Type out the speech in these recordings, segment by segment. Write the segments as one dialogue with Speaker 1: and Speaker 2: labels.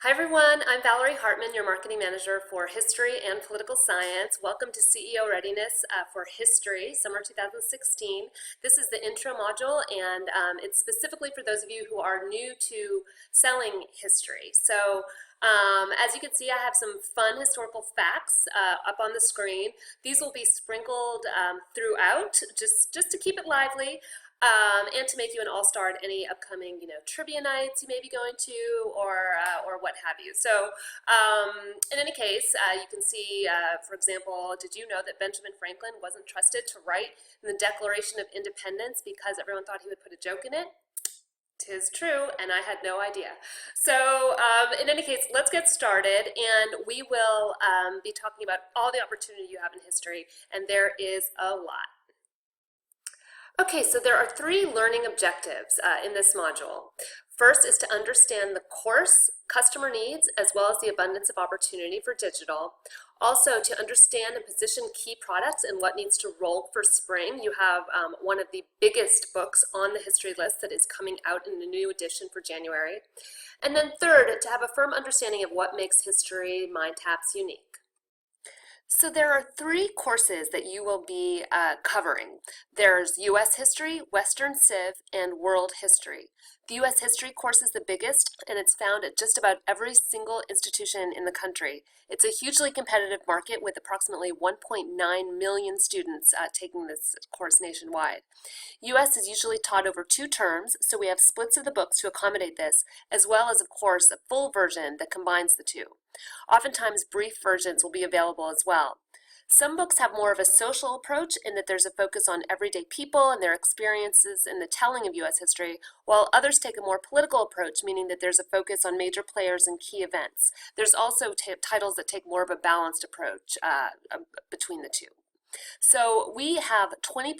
Speaker 1: Hi everyone, I'm Valerie Hartman, your Marketing Manager for History and Political Science. Welcome to CEO Readiness for History, Summer 2016. This is the intro module and it's specifically for those of you who are new to selling history. As you can see, I have some fun historical facts up on the screen. These will be sprinkled throughout just to keep it lively. And to make you an all-star at any upcoming, trivia nights you may be going to, or what have you. In any case, you can see, for example, did you know that Benjamin Franklin wasn't trusted to write in the Declaration of Independence because everyone thought he would put a joke in it? 'Tis true, and I had no idea. In any case, let's get started, and we will be talking about all the opportunity you have in history, and there is a lot. Okay, so there are three learning objectives in this module. First is to understand the course, customer needs, as well as the abundance of opportunity for digital. Also, to understand and position key products and what needs to roll for spring. You have one of the biggest books on the history list that is coming out in the new edition for January. And then third, to have a firm understanding of what makes history mind taps unique. So there are three courses that you will be covering. There's U.S. History, Western Civ, and World History. The U.S. History course is the biggest, and it's found at just about every single institution in the country. It's a hugely competitive market with approximately 1.9 million students taking this course nationwide. U.S. is usually taught over 2 terms, so we have splits of the books to accommodate this, as well as, of course, a full version that combines the two. Oftentimes, brief versions will be available as well. Some books have more of a social approach in that there's a focus on everyday people and their experiences in the telling of U.S. history, while others take a more political approach, meaning that there's a focus on major players and key events. There's also titles that take more of a balanced approach between the two. So we have 20%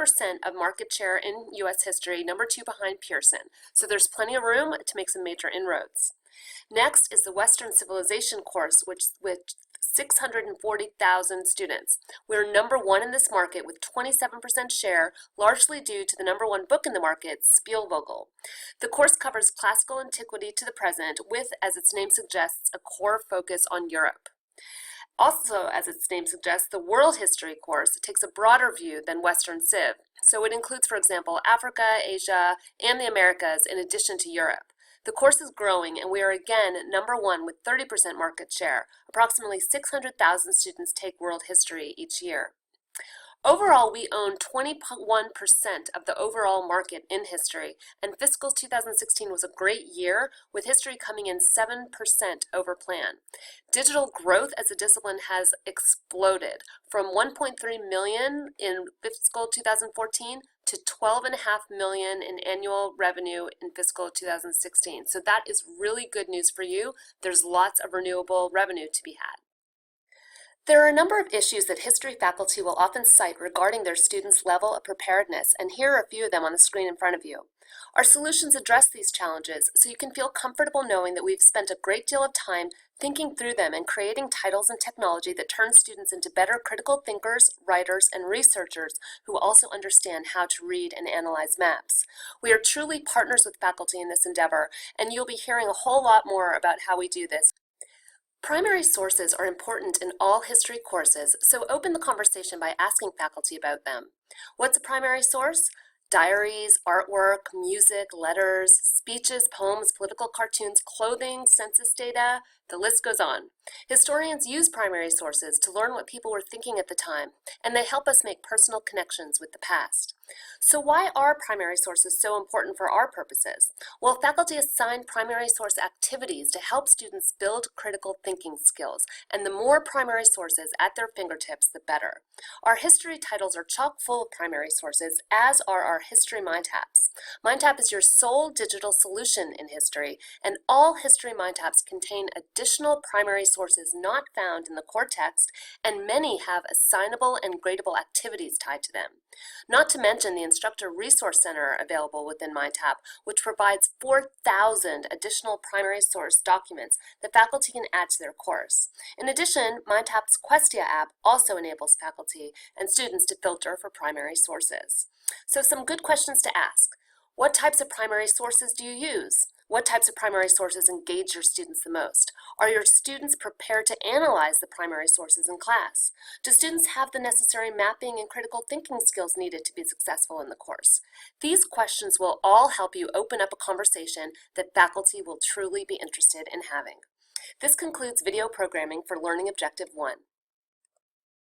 Speaker 1: of market share in U.S. history, number 2 behind Pearson. So there's plenty of room to make some major inroads. Next is the Western Civilization course, which with 640,000 students. We're number 1 in this market with 27% share, largely due to the number 1 book in the market, Spielvogel. The course covers classical antiquity to the present with, as its name suggests, a core focus on Europe. Also, as its name suggests, the World History course takes a broader view than Western Civ. So it includes, for example, Africa, Asia, and the Americas in addition to Europe. The course is growing, and we are again number 1 with 30% market share. Approximately 600,000 students take world history each year. Overall, we own 21% of the overall market in history, and fiscal 2016 was a great year, with history coming in 7% over plan. Digital growth as a discipline has exploded from 1.3 million in fiscal 2014 to 12.5 million in annual revenue in fiscal 2016. So that is really good news for you. There's lots of renewable revenue to be had. There are a number of issues that history faculty will often cite regarding their students' level of preparedness, and here are a few of them on the screen in front of you. Our solutions address these challenges, so you can feel comfortable knowing that we've spent a great deal of time thinking through them and creating titles and technology that turn students into better critical thinkers, writers, and researchers who also understand how to read and analyze maps. We are truly partners with faculty in this endeavor, and you'll be hearing a whole lot more about how we do this. Primary sources are important in all history courses, so open the conversation by asking faculty about them. What's a primary source? Diaries, artwork, music, letters, speeches, poems, political cartoons, clothing, census data, the list goes on. Historians use primary sources to learn what people were thinking at the time, and they help us make personal connections with the past. So why are primary sources so important for our purposes? Well, faculty assign primary source activities to help students build critical thinking skills, and the more primary sources at their fingertips, the better. Our history titles are chock full of primary sources, as are our history mind taps. Mind tap is your sole digital solution in history, and all history mind taps contain additional primary sources not found in the core text, and many have assignable and gradable activities tied to them. Not to mention the Instructor Resource Center available within MindTap, which provides 4,000 additional primary source documents that faculty can add to their course. In addition, MindTap's Questia app also enables faculty and students to filter for primary sources. So some good questions to ask. What types of primary sources do you use? What types of primary sources engage your students the most? Are your students prepared to analyze the primary sources in class? Do students have the necessary mapping and critical thinking skills needed to be successful in the course? These questions will all help you open up a conversation that faculty will truly be interested in having. This concludes video programming for Learning Objective 1.